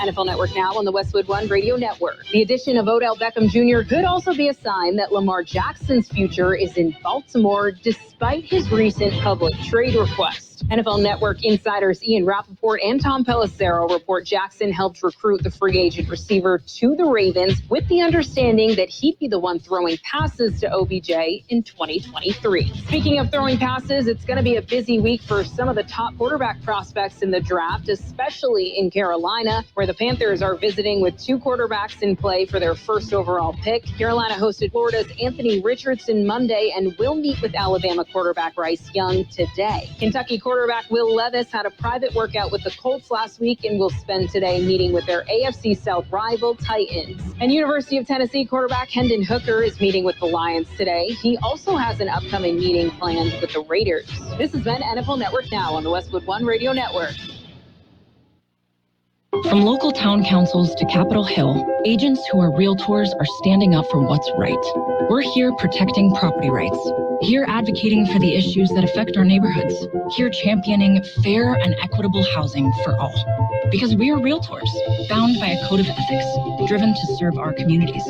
NFL Network Now on the Westwood One Radio Network. The addition of Odell Beckham Jr. could also be a sign that Lamar Jackson's future is in Baltimore despite his recent public trade request. NFL Network insiders Ian Rappaport and Tom Pelissero report Jackson helped recruit the free agent receiver to the Ravens with the understanding that he'd be the one throwing passes to OBJ in 2023. Speaking of throwing passes, it's going to be a busy week for some of the top quarterback prospects in the draft, especially in Carolina, where the Panthers are visiting with 2 quarterbacks in play for their first overall pick. Carolina hosted Florida's Anthony Richardson Monday and will meet with Alabama quarterback Bryce Young today. Kentucky quarterback Will Levis had a private workout with the Colts last week and will spend today meeting with their AFC South rival Titans. And University of Tennessee quarterback Hendon Hooker is meeting with the Lions today. He also has an upcoming meeting planned with the Raiders. This has been NFL Network Now on the Westwood One Radio Network. From local town councils to Capitol Hill, agents who are realtors are standing up for what's right. We're here protecting property rights. Here advocating for the issues that affect our neighborhoods. Here championing fair and equitable housing for all. Because we are realtors, bound by a code of ethics, driven to serve our communities.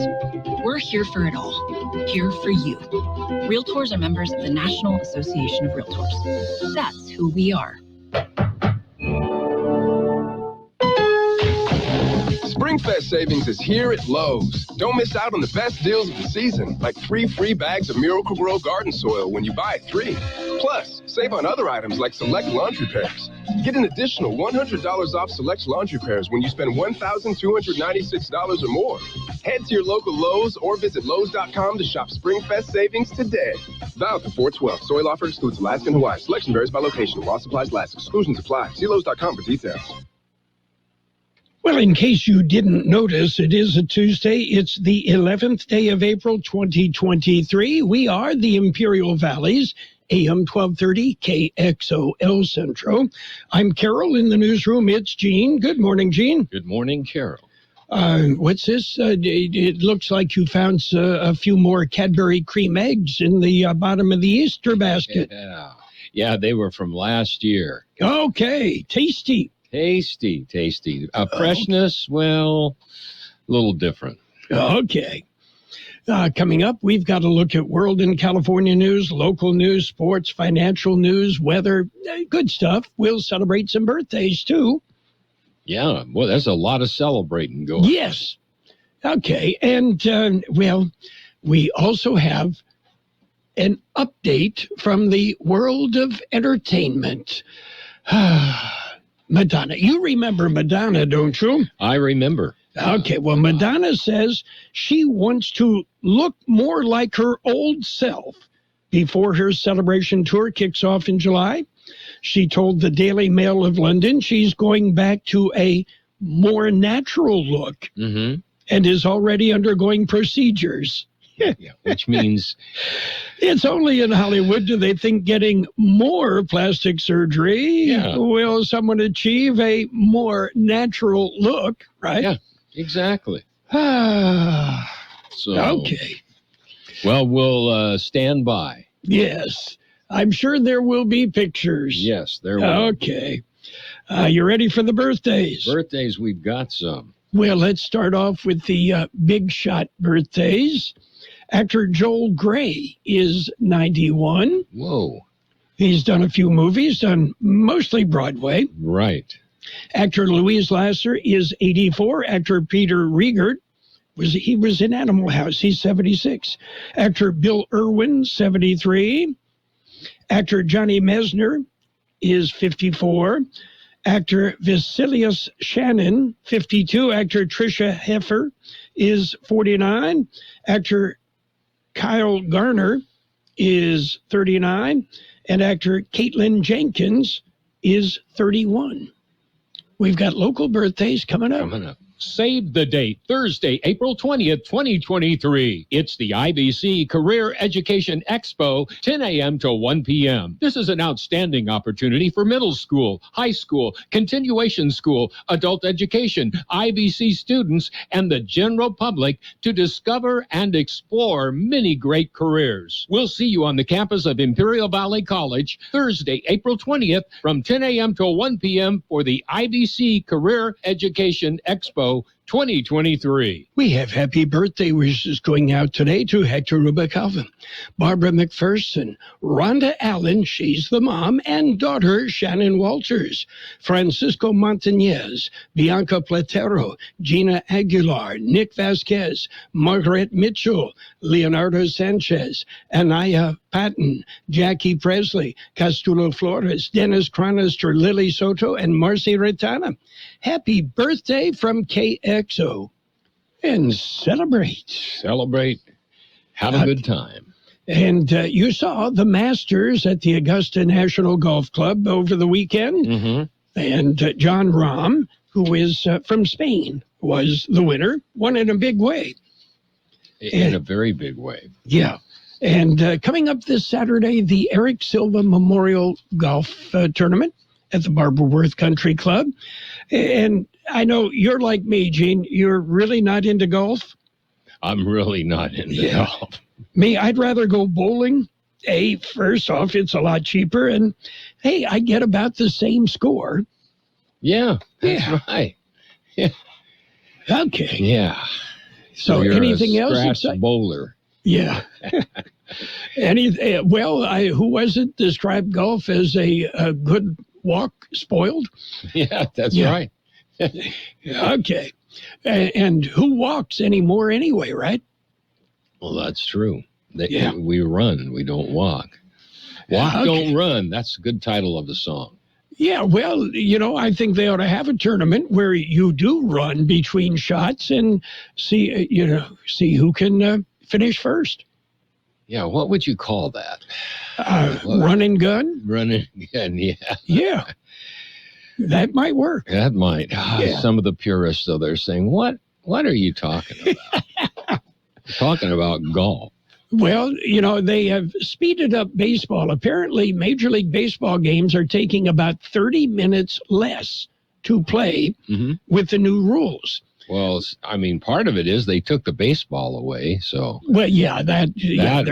We're here for it all. Here for you. Realtors are members of the National Association of Realtors. That's who we are. SpringFest savings is here at Lowe's. Don't miss out on the best deals of the season, like 3 free bags of Miracle-Gro garden soil when you buy 3. Plus, save on other items like select laundry pairs. Get an additional $100 off select laundry pairs when you spend $1,296 or more. Head to your local Lowe's or visit Lowe's.com to shop SpringFest savings today. Valid for 4/12. Soil offer excludes Alaska and Hawaii. Selection varies by location. While supplies last. Exclusions apply. See Lowe's.com for details. Well, in case you didn't notice, it is a Tuesday. It's the 11th day of April, 2023. We are the Imperial Valley's AM 1230 KXO El Centro. I'm Carroll in the newsroom. It's Gene. Good morning, Gene. Good morning, Carroll. What's this? It looks like you found a few more Cadbury cream eggs in the bottom of the Easter basket. Yeah, they were from last year. Okay, tasty. Tasty. Freshness, well, a little different. Okay. Coming up, we've got to look at world and California news, local news, sports, financial news, weather, good stuff. We'll celebrate some birthdays, too. Yeah, well, there's a lot of celebrating going on. Yes. Okay, and, we also have an update from the world of entertainment. Madonna. You remember Madonna, don't you? I remember. Okay, well, Madonna says she wants to look more like her old self before her celebration tour kicks off in July. She told the Daily Mail of London she's going back to a more natural look and is already undergoing procedures. Yeah, which means it's only in Hollywood do they think getting more plastic surgery will someone achieve a more natural look, right? Yeah, exactly. So, okay. Well, we'll stand by. Yes. I'm sure there will be pictures. Yes, there will. Okay. You ready for the birthdays? Birthdays, we've got some. Well, let's start off with the big shot birthdays. Actor Joel Grey is 91. Whoa. He's done a few movies, done mostly Broadway. Right. Actor Louise Lasser is 84. Actor Peter Riegert was in Animal House. He's 76. Actor Bill Irwin, 73. Actor Johnny Mesner is 54. Actor Vasilius Shannon, 52. Actor Tricia Heffer is 49. Actor Kyle Garner is 39, and actor Caitlin Jenkins is 31. We've got local birthdays coming up. Save the date, Thursday, April 20th, 2023. It's the IBC Career Education Expo, 10 a.m. to 1 p.m. This is an outstanding opportunity for middle school, high school, continuation school, adult education, IBC students, and the general public to discover and explore many great careers. We'll see you on the campus of Imperial Valley College, Thursday, April 20th, from 10 a.m. to 1 p.m. for the IBC Career Education Expo 2023. We have happy birthday wishes going out today to Hector Rubicalvin, Barbara McPherson, Rhonda Allen, she's the mom, and daughter Shannon Walters, Francisco Montañez, Bianca Platero, Gina Aguilar, Nick Vasquez, Margaret Mitchell, Leonardo Sanchez, Anaya Patton, Jackie Presley, Castulo Flores, Dennis Cronister, Lily Soto, and Marcy Retana. Happy birthday from KXO. And celebrate. Celebrate. Have a good time. And you saw the Masters at the Augusta National Golf Club over the weekend. Mm-hmm. And John Rahm, who is from Spain, was the winner. Won in a big way. In a very big way. Yeah. And coming up this Saturday, the Eric Silva Memorial Golf Tournament at the Barbara Worth Country Club. And I know you're like me, Gene. You're really not into golf? I'm really not into golf. Me, I'd rather go bowling. First off, it's a lot cheaper. And, I get about the same score. Yeah, that's right. Yeah. Okay. Yeah. So you're anything a else? scratch bowler. Yeah. Who was it described golf as a good walk spoiled? Yeah, that's right. Okay. And who walks anymore anyway, right? Well, that's true. We run, we don't walk. Walk, don't run. That's a good title of the song. Yeah, well, I think they ought to have a tournament where you do run between shots and see who can finish first. Yeah, what would you call that? Run and gun? Run and gun, yeah. Yeah, that might work. That might. Some of the purists, though, they're saying, what are you talking about? Talking about golf. Well, they have speeded up baseball. Apparently, Major League Baseball games are taking about 30 minutes less to play with the new rules. Well, I mean, part of it is they took the baseball away, so... Well, that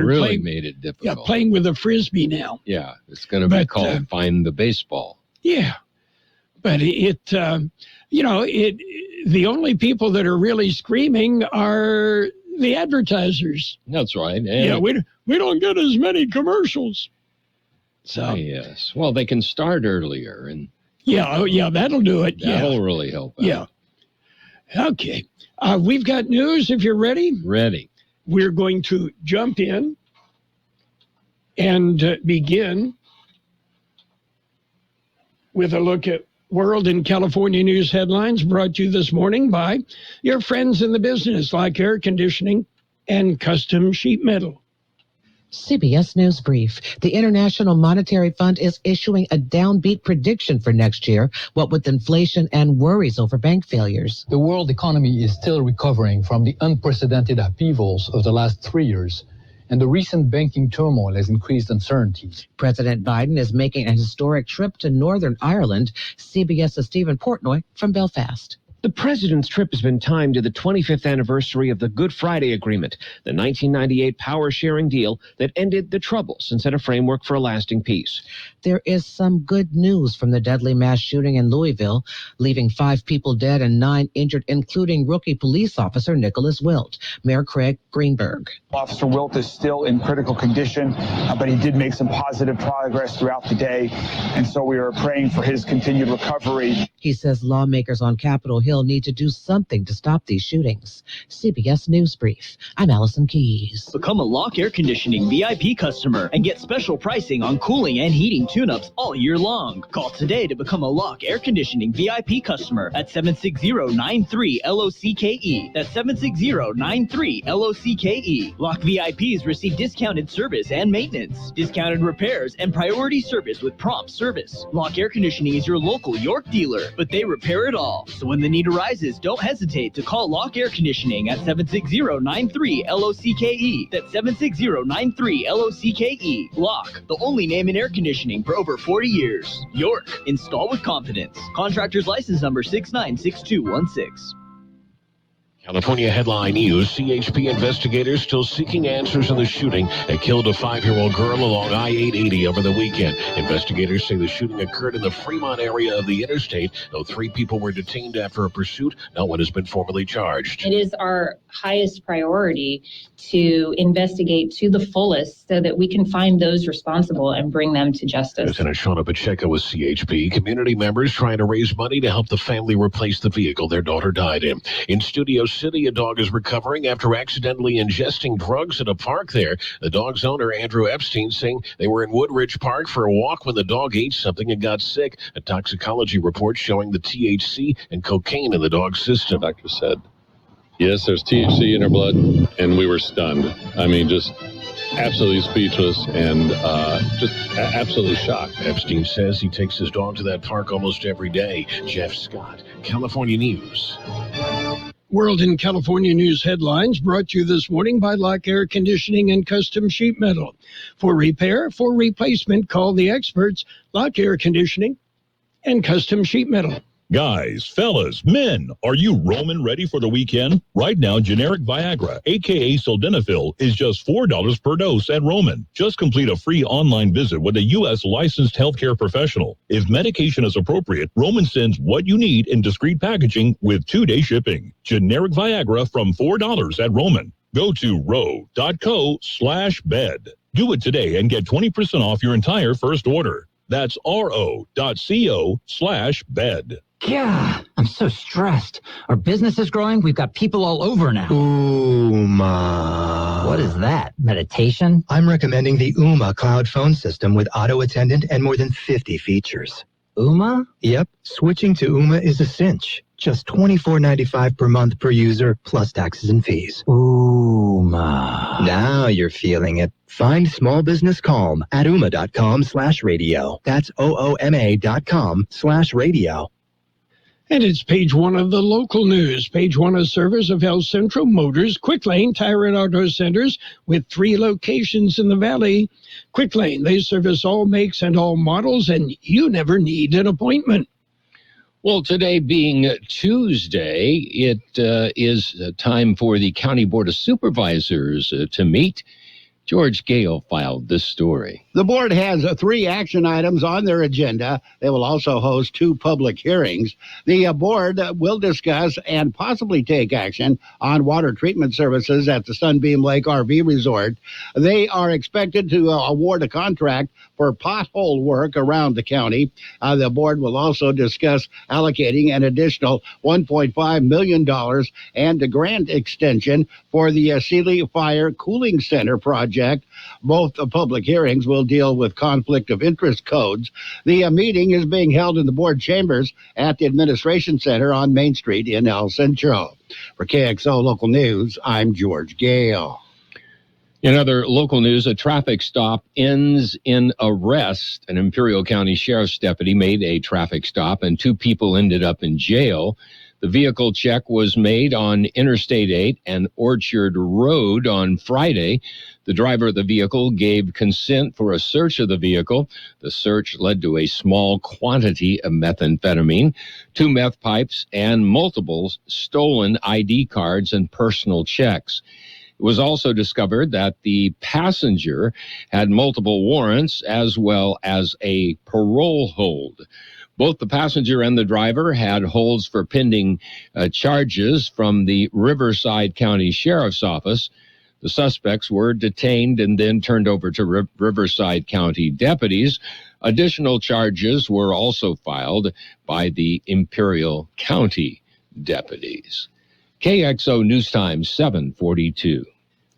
really made it difficult. Yeah, playing with a Frisbee now. Yeah, it's going to be called Find the Baseball. Yeah, but the only people that are really screaming are the advertisers. That's right. And we don't get as many commercials. So yes. Well, they can start earlier. And that'll do it. That'll really help out. Yeah. Okay. We've got news if you're ready. Ready. We're going to jump in and begin with a look at World and California news headlines brought to you this morning by your friends in the business like air conditioning and custom sheet metal. CBS News Brief. The International Monetary Fund is issuing a downbeat prediction for next year, what with inflation and worries over bank failures. The world economy is still recovering from the unprecedented upheavals of the last 3 years, and the recent banking turmoil has increased uncertainty. President Biden is making a historic trip to Northern Ireland. CBS's Stephen Portnoy from Belfast. The president's trip has been timed to the 25th anniversary of the Good Friday Agreement, the 1998 power-sharing deal that ended the Troubles and set a framework for a lasting peace. There is some good news from the deadly mass shooting in Louisville, leaving 5 people dead and 9 injured, including rookie police officer Nicholas Wilt. Mayor Craig Greenberg. Officer Wilt is still in critical condition, but he did make some positive progress throughout the day, and so we are praying for his continued recovery. He says lawmakers on Capitol Hill need to do something to stop these shootings. CBS News Brief. I'm Allison Keys. Become a Lock Air Conditioning VIP customer and get special pricing on cooling and heating tune-ups all year long. Call today to become a Lock Air Conditioning VIP customer at 760-93-LOCKE. That's 760-93-LOCKE. Lock VIPs receive discounted service and maintenance, discounted repairs, and priority service with prompt service. Lock Air Conditioning is your local York dealer, but they repair it all. So when the need arises, don't hesitate to call Lock Air Conditioning at 760-93-LOCKE. That's 760-93-LOCKE. Lock, the only name in air conditioning for over 40 years. York, install with confidence. Contractor's license number 696216. California headline news, CHP investigators still seeking answers in the shooting that killed a 5-year-old girl along I-880 over the weekend. Investigators say the shooting occurred in the Fremont area of the interstate, though 3 people were detained after a pursuit. No one has been formally charged. It is our highest priority to investigate to the fullest so that we can find those responsible and bring them to justice. Lieutenant Shauna Pacheco with CHP. Community members trying to raise money to help the family replace the vehicle their daughter died in. In Studio City, a dog is recovering after accidentally ingesting drugs at a park there. The dog's owner, Andrew Epstein, saying they were in Woodridge Park for a walk when the dog ate something and got sick. A toxicology report showing the THC and cocaine in the dog's system. The doctor said, yes, there's THC in her blood, and we were stunned. I mean, just absolutely speechless and just absolutely shocked. Epstein says he takes his dog to that park almost every day. Jeff Scott, California News. World in California News headlines brought to you this morning by Lock Air Conditioning and Custom Sheet Metal. For repair, for replacement, call the experts, Lock Air Conditioning and Custom Sheet Metal. Guys, fellas, men, are you Roman ready for the weekend? Right now, generic Viagra, a.k.a. sildenafil, is just $4 per dose at Roman. Just complete a free online visit with a U.S. licensed healthcare professional. If medication is appropriate, Roman sends what you need in discreet packaging with 2-day shipping. Generic Viagra from $4 at Roman. Go to ro.co/bed. Do it today and get 20% off your entire first order. That's ro.co/bed. Yeah, I'm so stressed. Our business is growing. We've got people all over now. Ooma. What is that? Meditation? I'm recommending the Ooma cloud phone system with auto attendant and more than 50 features. Ooma? Yep. Switching to Ooma is a cinch. Just $24.95 per month per user, plus taxes and fees. Ooma. Now you're feeling it. Find small business calm at ooma.com/radio. That's OOMA.com/radio. And it's page 1 of the local news. Page 1 of service of El Centro Motors, Quick Lane Tire and Auto Centers with 3 locations in the valley. Quick Lane, they service all makes and all models, and you never need an appointment. Well, today being Tuesday, it is time for the County Board of Supervisors to meet. George Gale filed this story. The board has 3 action items on their agenda. They will also host 2 public hearings. The board will discuss and possibly take action on water treatment services at the Sunbeam Lake RV Resort. They are expected to award a contract for pothole work around the county. The board will also discuss allocating an additional $1.5 million and a grant extension for the Sealy Fire Cooling Center project. Both public hearings will deal with conflict of interest codes. The meeting is being held in the board chambers at the Administration Center on Main Street in El Centro. For KXO Local News, I'm George Gale. In other local news, a traffic stop ends in arrest. An Imperial County Sheriff's deputy made a traffic stop and 2 people ended up in jail. The vehicle check was made on Interstate 8 and Orchard Road on Friday. The driver of the vehicle gave consent for a search of the vehicle. The search led to a small quantity of methamphetamine, 2 meth pipes, and multiple stolen ID cards and personal checks. It was also discovered that the passenger had multiple warrants as well as a parole hold. Both the passenger and the driver had holds for pending charges from the Riverside County Sheriff's Office. The suspects were detained and then turned over to Riverside County deputies. Additional charges were also filed by the Imperial County deputies. KXO News Time 742.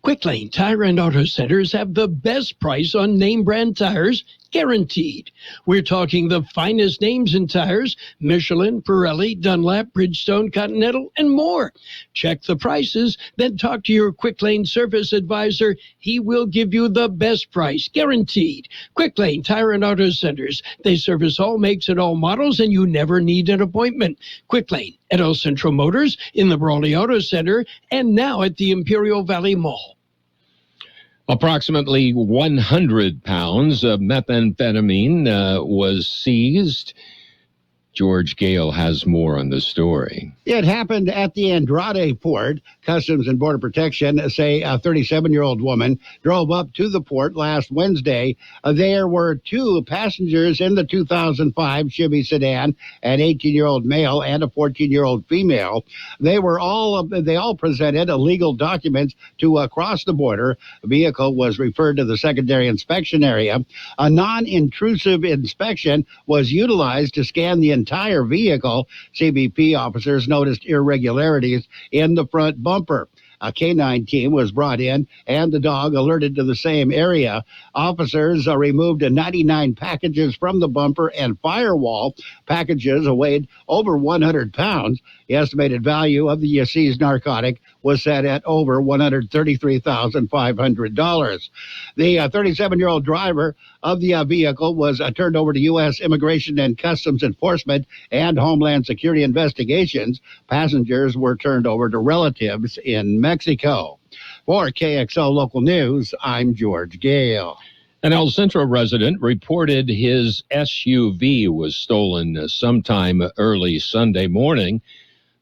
Quick Lane Tire and Auto Centers have the best price on name brand tires guaranteed. We're talking the finest names in tires: Michelin, Pirelli, Dunlop, Bridgestone, Continental, and more. Check the prices, then talk to your Quick Lane service advisor. He will give you the best price, guaranteed. Quick Lane Tire and Auto Centers. They service all makes and all models, and you never need an appointment. Quick Lane at El Centro Motors, in the Brawley Auto Center, and now at the Imperial Valley Mall. Approximately 100 pounds of methamphetamine was seized. George Gale has more on the story. It happened at the Andrade port. Customs and Border Protection say a 37-year-old woman drove up to the port last Wednesday. There were two passengers in the 2005 Chevy sedan, an 18-year-old male and a 14-year-old female. They all presented illegal documents to cross the border. The vehicle was referred to the secondary inspection area. A non-intrusive inspection was utilized to scan the entire vehicle. CBP officers noticed irregularities in the front bumper. A canine team was brought in, and the dog alerted to the same area. Officers removed 99 packages from the bumper and firewall. Packages weighed over 100 pounds. The estimated value of the seized narcotic was set at over $133,500. The 37-year-old driver of the vehicle was turned over to U.S. Immigration and Customs Enforcement and Homeland Security investigations. Passengers were turned over to relatives in Mexico. For KXO Local News, I'm George Gale. An El Centro resident reported his SUV was stolen sometime early Sunday morning.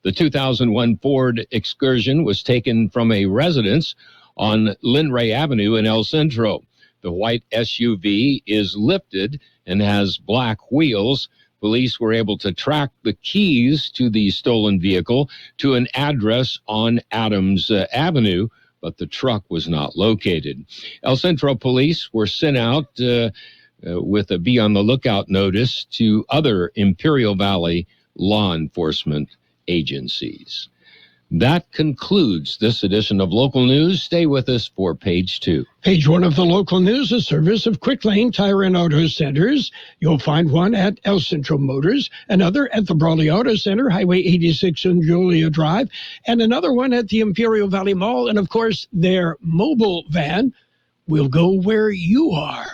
The 2001 Ford Excursion was taken from a residence on Linray Avenue in El Centro. The white SUV is lifted and has black wheels. Police were able to track the keys to the stolen vehicle to an address on Adams Avenue, but the truck was not located. El Centro police were sent out with a be on the lookout notice to other Imperial Valley law enforcement agencies. That concludes this edition of Local News. Stay with us for Page 2. Page 1 of the Local News, a service of Quick Lane Tire and Auto Centers. You'll find one at El Centro Motors, another at the Brawley Auto Center, Highway 86 and Julia Drive, and another one at the Imperial Valley Mall. And, of course, their mobile van will go where you are.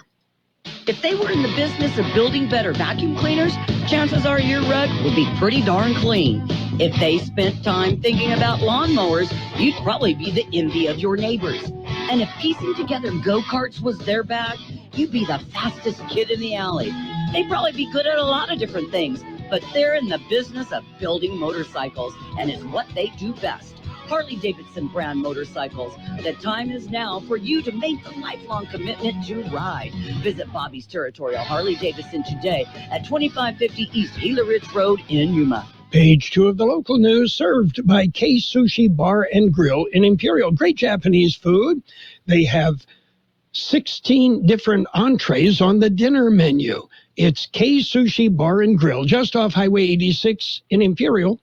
If they were in the business of building better vacuum cleaners, chances are your rug would be pretty darn clean. If they spent time thinking about lawnmowers, you'd probably be the envy of your neighbors. And if piecing together go-karts was their bag, you'd be the fastest kid in the alley. They'd probably be good at a lot of different things, but they're in the business of building motorcycles, and it's what they do best. Harley-Davidson brand motorcycles. The time is now for you to make the lifelong commitment to ride. Visit Bobby's Territorial Harley-Davidson today at 2550 East Gila Ridge Road in Yuma. Page 2 of the Local News, served by Kxo Sushi Bar and Grill in Imperial. Great Japanese food. They have 16 different entrees on the dinner menu. It's Kxo Sushi Bar and Grill, just off Highway 86 in Imperial.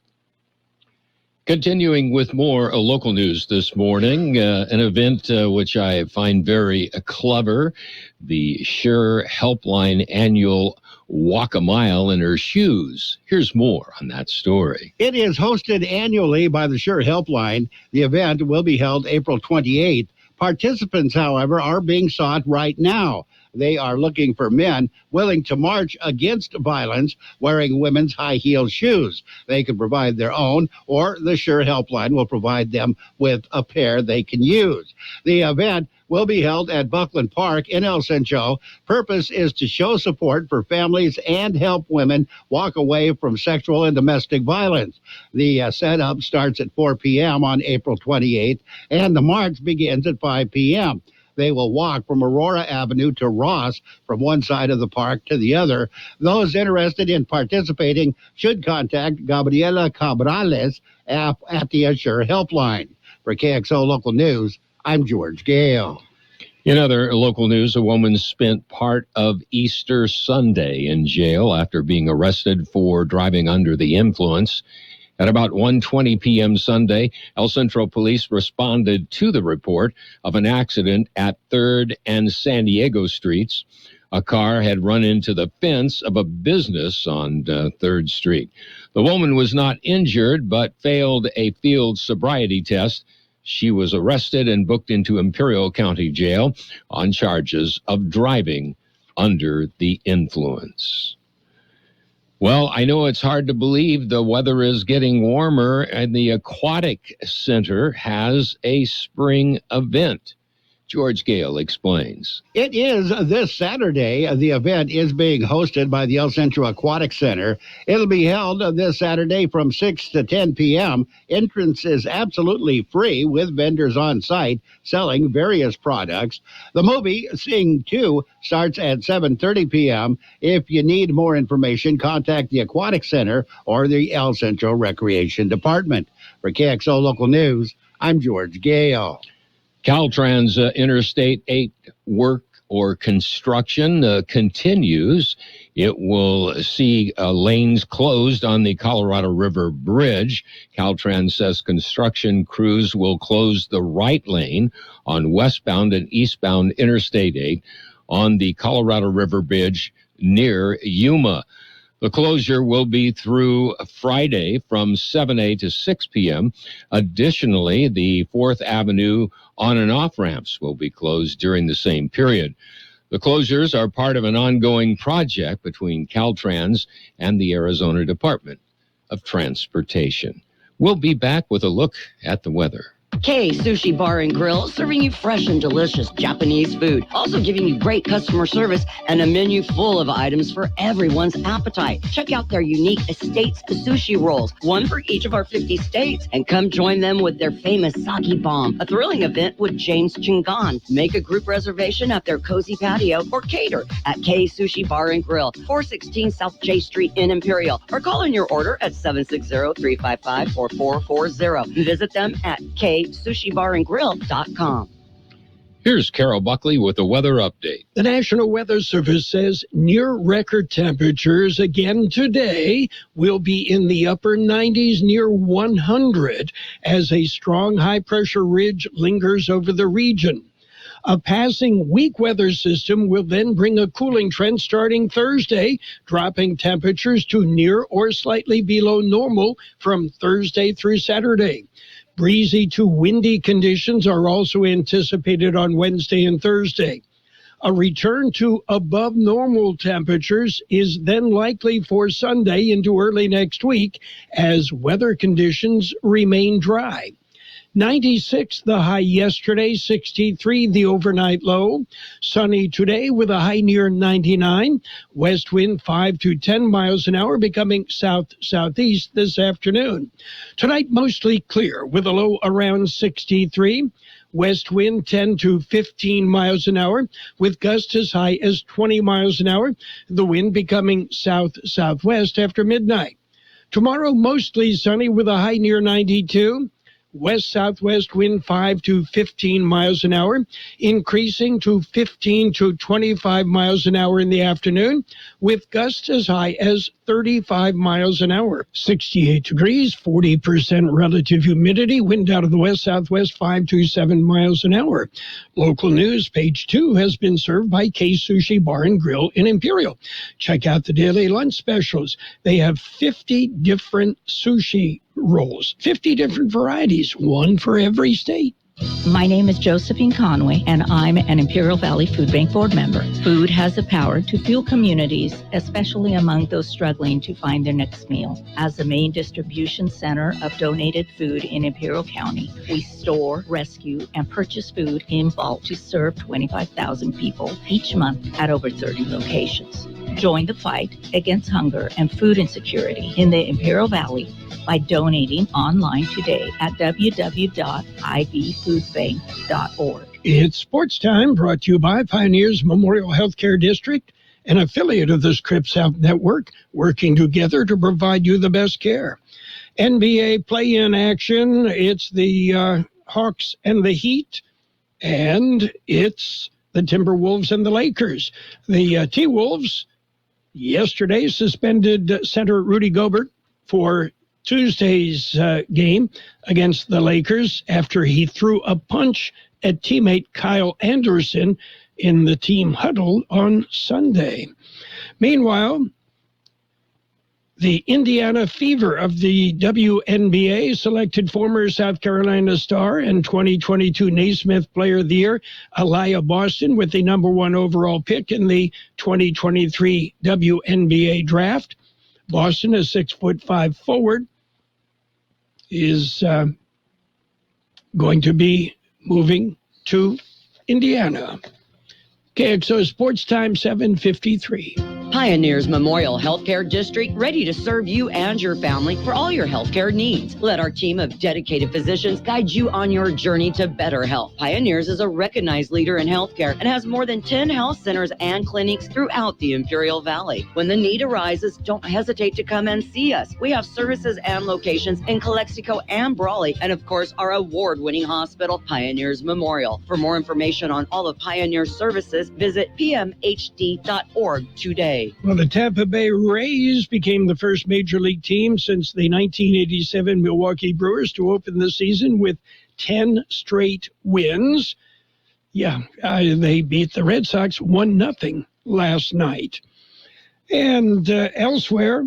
Continuing with more local news this morning, an event which I find very clever, the Sure Helpline annual Walk a Mile in Her Shoes. Here's more on that story. It is hosted annually by the Sure Helpline. The event will be held April 28th. Participants, however, are being sought right now. They are looking for men willing to march against violence wearing women's high-heeled shoes. They can provide their own, or the Sure Helpline will provide them with a pair they can use. The event will be held at Buckley Park in El Centro. Purpose is to show support for families and help women walk away from sexual and domestic violence. The setup starts at 4 p.m. on April 28th, and the march begins at 5 p.m. They will walk from Aurora Avenue to Ross from one side of the park to the other. Those interested in participating should contact Gabriela Cabrales at the Sure Helpline. For KXO Local News, I'm George Gale. In other local news, a woman spent part of Easter Sunday in jail after being arrested for driving under the influence. At about 1:20 p.m. Sunday, El Centro police responded to the report of an accident at 3rd and San Diego Streets. A car had run into the fence of a business on 3rd Street. The woman was not injured, but failed a field sobriety test. She was arrested and booked into Imperial County Jail on charges of driving under the influence. Well, I know it's hard to believe the weather is getting warmer, and the Aquatic Center has a spring event. George Gale explains. It is this Saturday. The event is being hosted by the El Centro Aquatic Center. It'll be held this Saturday from 6 to 10 p.m. Entrance is absolutely free with vendors on site selling various products. The movie, Sing 2, starts at 7:30 p.m. If you need more information, contact the Aquatic Center or the El Centro Recreation Department. For KXO Local News, I'm George Gale. Caltrans Interstate 8 work or construction continues. It will see lanes closed on the Colorado River Bridge. Caltrans says construction crews will close the right lane on westbound and eastbound Interstate 8 on the Colorado River Bridge near Yuma. The closure will be through Friday from 7 to 6 p.m. Additionally, the 4th Avenue on and off ramps will be closed during the same period. The closures are part of an ongoing project between Caltrans and the Arizona Department of Transportation. We'll be back with a look at the weather. Kxo Sushi Bar and Grill, serving you fresh and delicious Japanese food. Also giving you great customer service and a menu full of items for everyone's appetite. Check out their unique Estates Sushi Rolls, one for each of our 50 states. And come join them with their famous Sake Bomb, a thrilling event with James Chingan. Make a group reservation at their cozy patio or cater at Kxo Sushi Bar and Grill, 416 South J Street in Imperial. Or call in your order at 760-355-4440. Visit them at KSushiBarandGrill.com. Here's Carroll Buckley with the weather update. The National Weather Service says near record temperatures again today will be in the upper 90s near 100 as a strong high-pressure ridge lingers over the region. A passing weak weather system will then bring a cooling trend starting Thursday, dropping temperatures to near or slightly below normal from Thursday through Saturday. Breezy to windy conditions are also anticipated on Wednesday and Thursday. A return to above normal temperatures is then likely for Sunday into early next week as weather conditions remain dry. 96 the high yesterday, 63 the overnight low. Sunny today with a high near 99. West wind 5 to 10 miles an hour, becoming south-southeast this afternoon. Tonight mostly clear with a low around 63. West wind 10 to 15 miles an hour with gusts as high as 20 miles an hour. The wind becoming south-southwest after midnight. Tomorrow mostly sunny with a high near 92. West-southwest wind 5 to 15 miles an hour, increasing to 15 to 25 miles an hour in the afternoon, with gusts as high as 35 miles an hour. 68 degrees, 40% relative humidity, wind out of the west-southwest 5 to 7 miles an hour. Local news, page 2, has been served by Kxo Sushi Bar and Grill in Imperial. Check out the daily lunch specials. They have 50 different sushi rolls, 50 different varieties, one for every state. My name is Josephine Conway, and I'm an Imperial Valley Food Bank board member. Food has the power to fuel communities, especially among those struggling to find their next meal. As the main distribution center of donated food in Imperial County, we store, rescue, and purchase food in bulk to serve 25,000 people each month at over 30 locations. Join the fight against hunger and food insecurity in the Imperial Valley by donating online today at www.ivfoodbank.org. It's sports time, brought to you by Pioneers Memorial Healthcare District, an affiliate of the Scripps Health Network, working together to provide you the best care. NBA play-in action, it's the Hawks and the Heat, and it's the Timberwolves and the Lakers. The T-Wolves yesterday suspended center Rudy Gobert for Tuesday's game against the Lakers after he threw a punch at teammate Kyle Anderson in the team huddle on Sunday. Meanwhile, the Indiana Fever of the WNBA selected former South Carolina star and 2022 Naismith Player of the Year, Aliyah Boston, with the number 1 overall pick in the 2023 WNBA draft. Boston, a 6'5" forward, is going to be moving to Indiana. KXO Sports Time 7:53. Pioneers Memorial Healthcare District, ready to serve you and your family for all your healthcare needs. Let our team of dedicated physicians guide you on your journey to better health. Pioneers is a recognized leader in healthcare and has more than 10 health centers and clinics throughout the Imperial Valley. When the need arises, don't hesitate to come and see us. We have services and locations in Calexico and Brawley, and of course, our award-winning hospital, Pioneers Memorial. For more information on all of Pioneer's services, visit pmhd.org today. Well, the Tampa Bay Rays became the first Major League team since the 1987 Milwaukee Brewers to open the season with 10 straight wins. They beat the Red Sox 1-0 last night. And elsewhere,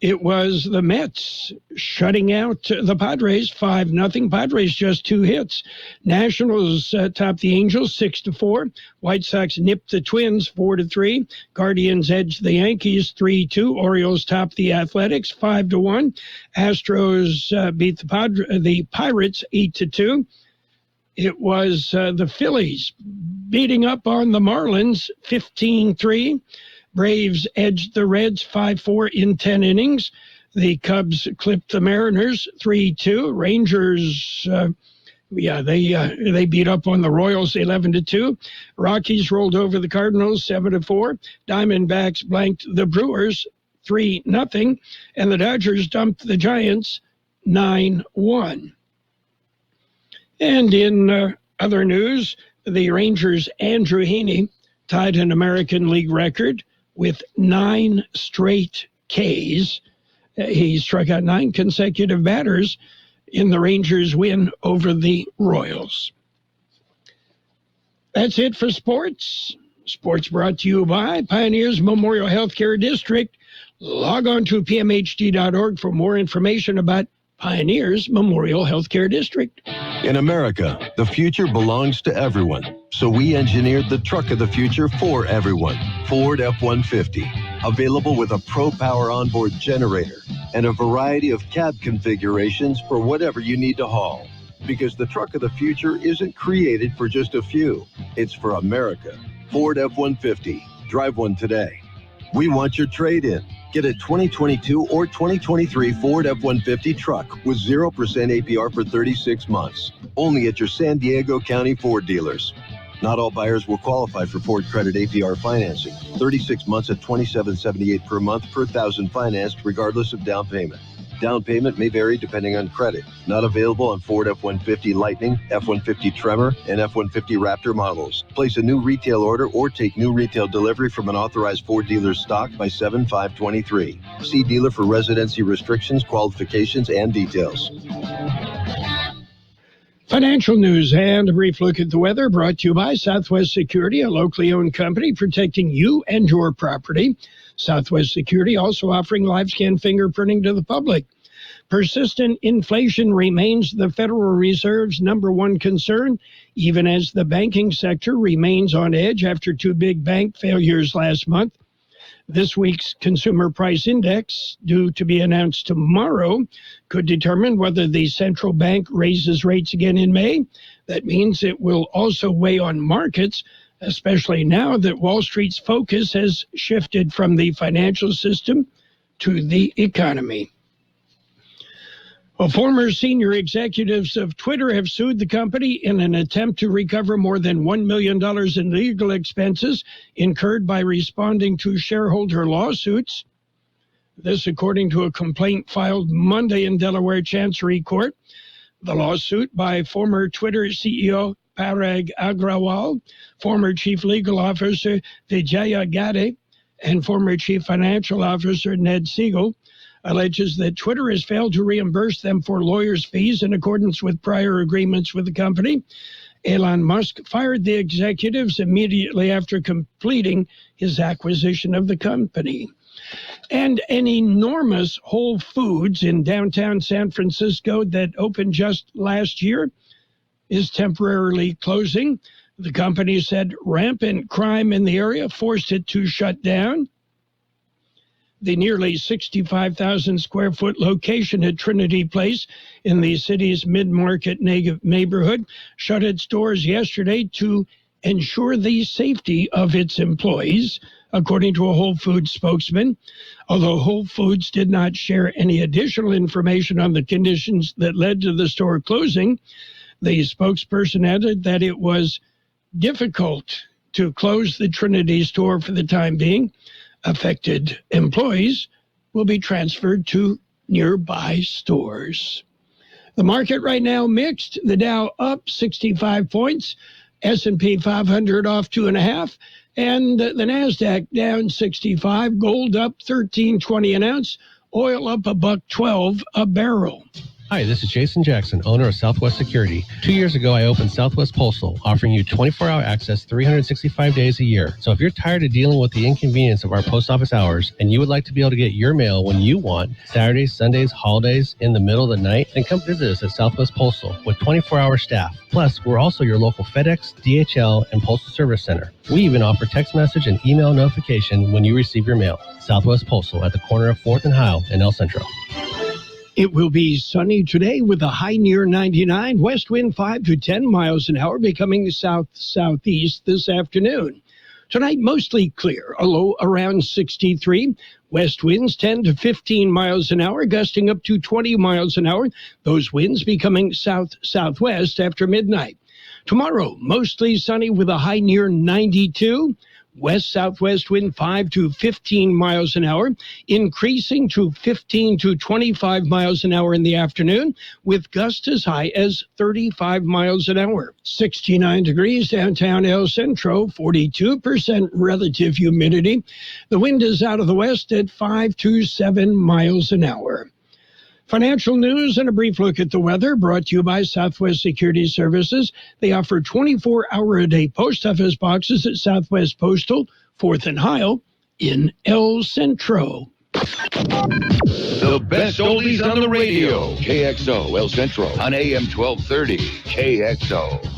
it was the Mets shutting out the Padres 5-0. Padres just 2 hits. Nationals topped the Angels 6-4. White Sox nipped the Twins 4-3. Guardians edged the Yankees 3-2. Orioles topped the Athletics 5-1. Astros beat the Pirates 8-2. It was the Phillies beating up on the Marlins 15-3. Braves edged the Reds 5-4 in 10 innings. The Cubs clipped the Mariners 3-2. Rangers, they beat up on the Royals 11-2. Rockies rolled over the Cardinals 7-4. Diamondbacks blanked the Brewers 3-0. And the Dodgers dumped the Giants 9-1. And in other news, the Rangers' Andrew Heaney tied an American League record with 9 straight Ks. He struck out 9 consecutive batters in the Rangers' win over the Royals. That's it for sports. Sports brought to you by Pioneers Memorial Healthcare District. Log on to pmhd.org for more information about Pioneers Memorial Healthcare District. In America, the future belongs to everyone. So we engineered the truck of the future for everyone. Ford F-150. Available with a Pro Power onboard generator and a variety of cab configurations for whatever you need to haul. Because the truck of the future isn't created for just a few. It's for America. Ford F-150. Drive one today. We want your trade-in. Get a 2022 or 2023 Ford F-150 truck with 0% APR for 36 months. Only at your San Diego County Ford dealers. Not all buyers will qualify for Ford Credit APR financing. 36 months at $27.78 per month per thousand financed regardless of down payment. Down payment may vary depending on credit. Not available on Ford F-150 Lightning, F-150 Tremor, and F-150 Raptor models. Place a new retail order or take new retail delivery from an authorized Ford dealer's stock by 7/5/23. See dealer for residency restrictions, qualifications, and details. Financial news and a brief look at the weather brought to you by Southwest Security, a locally owned company protecting you and your property. Southwest Security also offering live scan fingerprinting to the public. Persistent inflation remains the Federal Reserve's number one concern, even as the banking sector remains on edge after 2 big bank failures last month. This week's Consumer Price Index, due to be announced tomorrow, could determine whether the central bank raises rates again in May. That means it will also weigh on markets, especially now that Wall Street's focus has shifted from the financial system to the economy. Well, former senior executives of Twitter have sued the company in an attempt to recover more than $1 million in legal expenses incurred by responding to shareholder lawsuits. This, according to a complaint filed Monday in Delaware Chancery Court. The lawsuit by former Twitter CEO Parag Agrawal, former Chief Legal Officer Vijaya Gadde, and former Chief Financial Officer Ned Siegel alleges that Twitter has failed to reimburse them for lawyers' fees in accordance with prior agreements with the company, Elon Musk fired the executives immediately after completing his acquisition of the company. And an enormous Whole Foods in downtown San Francisco that opened just last year is temporarily closing. The company said rampant crime in the area forced it to shut down. The nearly 65,000 square foot location at Trinity Place in the city's mid-market neighborhood shut its doors yesterday to ensure the safety of its employees, according to a Whole Foods spokesman. Although Whole Foods did not share any additional information on the conditions that led to the store closing, the spokesperson added that it was difficult to close the Trinity store for the time being. Affected employees will be transferred to nearby stores. The market right now mixed. The Dow up 65 points, S&P 500 off 2.5, and the NASDAQ down 65. Gold up $13.20 an ounce, oil up $1.12 a barrel. Hi, this is Jason Jackson, owner of Southwest Security. 2 years ago, I opened Southwest Postal, offering you 24-hour access 365 days a year. So if you're tired of dealing with the inconvenience of our post office hours and you would like to be able to get your mail when you want, Saturdays, Sundays, holidays, in the middle of the night, then come visit us at Southwest Postal with 24-hour staff. Plus, we're also your local FedEx, DHL, and Postal Service Center. We even offer text message and email notification when you receive your mail. Southwest Postal at the corner of 4th and Howell in El Centro. It will be sunny today with a high near 99, west wind 5 to 10 miles an hour, becoming south-southeast this afternoon. Tonight, mostly clear, a low around 63. West winds 10 to 15 miles an hour, gusting up to 20 miles an hour. Those winds becoming south-southwest after midnight. Tomorrow, mostly sunny with a high near 92. West-southwest wind 5 to 15 miles an hour, increasing to 15 to 25 miles an hour in the afternoon, with gusts as high as 35 miles an hour. 69 degrees downtown El Centro, 42% relative humidity. The wind is out of the west at 5 to 7 miles an hour. Financial news and a brief look at the weather brought to you by Southwest Security Services. They offer 24-hour-a-day post office boxes at Southwest Postal, 4th and Howell in El Centro. The best oldies on the radio. KXO El Centro on AM 1230. KXO.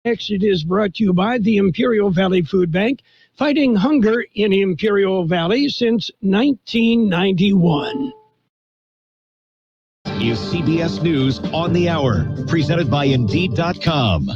Next, it is brought to you by the Imperial Valley Food Bank, fighting hunger in Imperial Valley since 1991. Is CBS News on the Hour, presented by Indeed.com.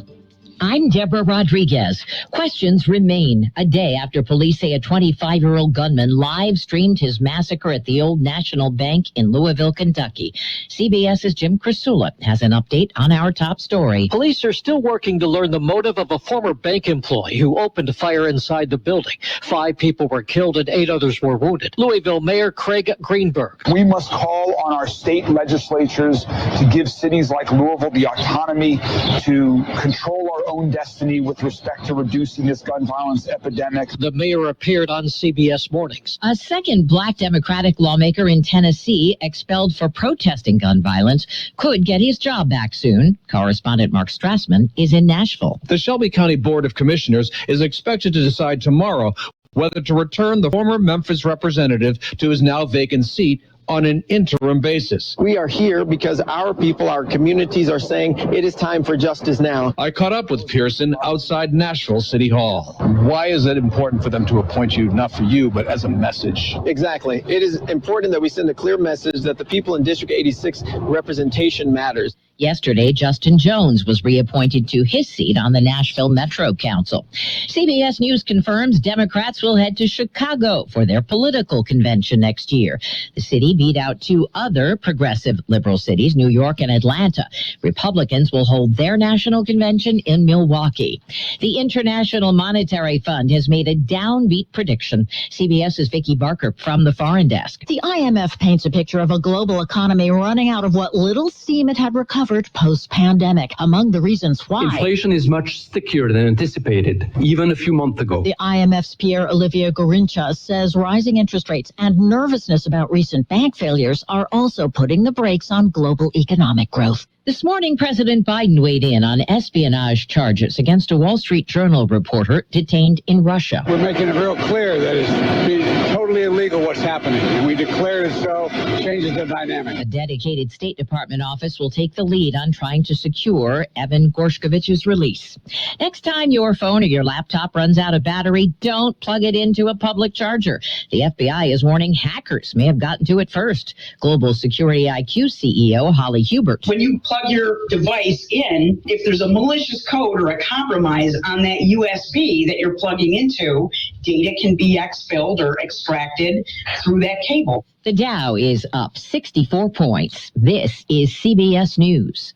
I'm Deborah Rodriguez. Questions remain a day after police say a 25-year-old gunman live-streamed his massacre at the Old National Bank in Louisville, Kentucky. CBS's Jim Krasula has an update on our top story. Police are still working to learn the motive of a former bank employee who opened fire inside the building. 5 people were killed and 8 others were wounded. Louisville Mayor Craig Greenberg. We must call on our state legislatures to give cities like Louisville the autonomy to control our own destiny with respect to reducing this gun violence epidemic. The mayor appeared on CBS Mornings. A second black Democratic lawmaker in Tennessee expelled for protesting gun violence could get his job back soon. Correspondent Mark Strassman is in Nashville. The Shelby County Board of Commissioners is expected to decide tomorrow whether to return the former Memphis representative to his now vacant seat on an interim basis. We are here because our people, our communities are saying it is time for justice now. I caught up with Pearson outside Nashville City Hall. Why is it important for them to appoint you, not for you, but as a message? Exactly. It is important that we send a clear message that the people in District 86 representation matters. Yesterday, Justin Jones was reappointed to his seat on the Nashville Metro Council. CBS News confirms Democrats will head to Chicago for their political convention next year. The city beat out 2 other progressive liberal cities, New York and Atlanta. Republicans will hold their national convention in Milwaukee. The International Monetary Fund has made a downbeat prediction. CBS's Vicki Barker from the Foreign Desk. The IMF paints a picture of a global economy running out of what little steam it had recovered recovered post-pandemic. Among the reasons why. Inflation is much stickier than anticipated, even a few months ago. The IMF's Pierre-Olivier Gourincha says rising interest rates and nervousness about recent bank failures are also putting the brakes on global economic growth. This morning, President Biden weighed in on espionage charges against a Wall Street Journal reporter detained in Russia. We're making it real clear that it's totally illegal what's happening, and we declared it so, changes the dynamic. A dedicated State Department office will take the lead on trying to secure Evan Gorshkovich's release. Next time your phone or your laptop runs out of battery, don't plug it into a public charger. The FBI is warning hackers may have gotten to it first. Global Security IQ CEO Holly Hubert. When you plug your device in, if there's a malicious code or a compromise on that USB that you're plugging into, data can be expelled or extracted through that cable. The Dow is up 64 points. This is CBS News.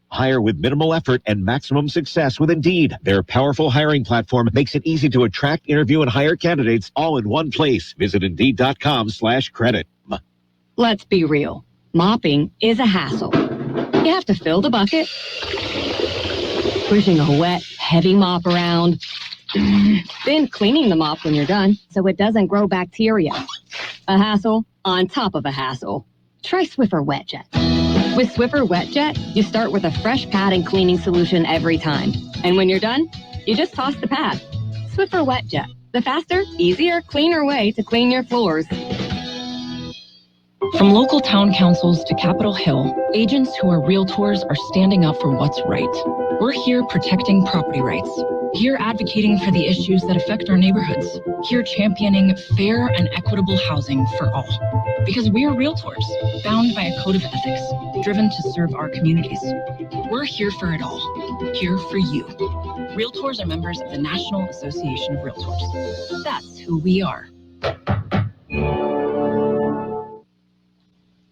Hire with minimal effort and maximum success with Indeed. Their powerful hiring platform makes it easy to attract, interview, and hire candidates all in one place. Visit Indeed.com/credit. Let's be real. Mopping is a hassle. You have to fill the bucket, pushing a wet, heavy mop around, then cleaning the mop when you're done so it doesn't grow bacteria. A hassle on top of a hassle. Try Swiffer WetJet. With Swiffer WetJet, you start with a fresh pad and cleaning solution every time. And when you're done, you just toss the pad. Swiffer WetJet, the faster, easier, cleaner way to clean your floors. From local town councils to Capitol Hill, agents who are realtors are standing up for what's right. We're here protecting property rights. Here advocating for the issues that affect our neighborhoods. Here championing fair and equitable housing for all. Because we are realtors, bound by a code of ethics, driven to serve our communities. We're here for it all. Here for you. Realtors are members of the National Association of Realtors. That's who we are.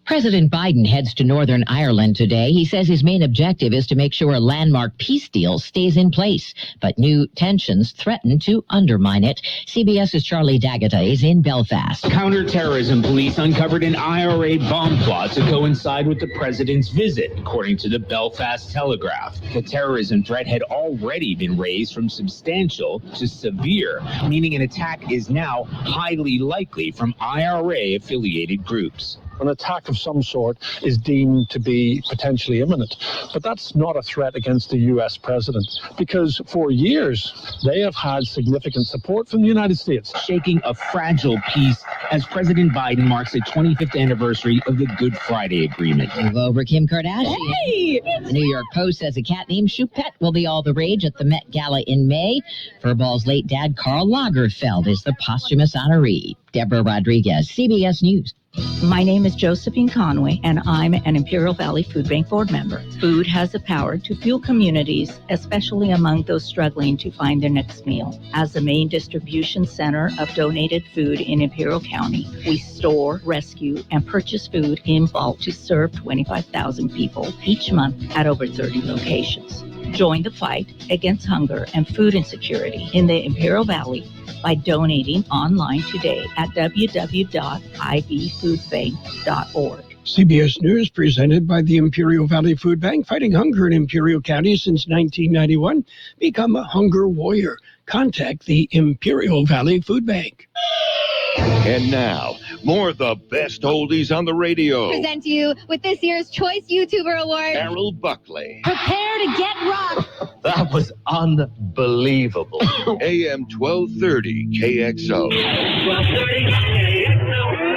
President Biden heads to Northern Ireland today. He says his main objective is to make sure a landmark peace deal stays in place, but new tensions threaten to undermine it. CBS's Charlie D'Agata is in Belfast. Counterterrorism police uncovered an IRA bomb plot to coincide with the president's visit, according to the Belfast Telegraph. The terrorism threat had already been raised from substantial to severe, meaning an attack is now highly likely from IRA-affiliated groups. An attack of some sort is deemed to be potentially imminent. But that's not a threat against the U.S. president, because for years they have had significant support from the United States. Shaking a fragile peace as President Biden marks the 25th anniversary of the Good Friday Agreement. Move over Kim Kardashian. Hey! The New York Post says a cat named Choupette will be all the rage at the Met Gala in May. Furball's late dad, Karl Lagerfeld, is the posthumous honoree. Deborah Rodriguez, CBS News. My name is Josephine Conway, and I'm an Imperial Valley Food Bank board member. Food has the power to fuel communities, especially among those struggling to find their next meal. As the main distribution center of donated food in Imperial County, we store, rescue, and purchase food in bulk to serve 25,000 people each month at over 30 locations. Join the fight against hunger and food insecurity in the Imperial Valley by donating online today at www.ivfoodbank.org. CBS News presented by the Imperial Valley Food Bank, fighting hunger in Imperial County since 1991. Become a hunger warrior. Contact the Imperial Valley Food Bank. And now, more of the best oldies on the radio. Present to you with this year's Choice YouTuber Award, Carroll Buckley. Prepare to get rocked. That was unbelievable. AM 1230 KXO. 1230 KXO.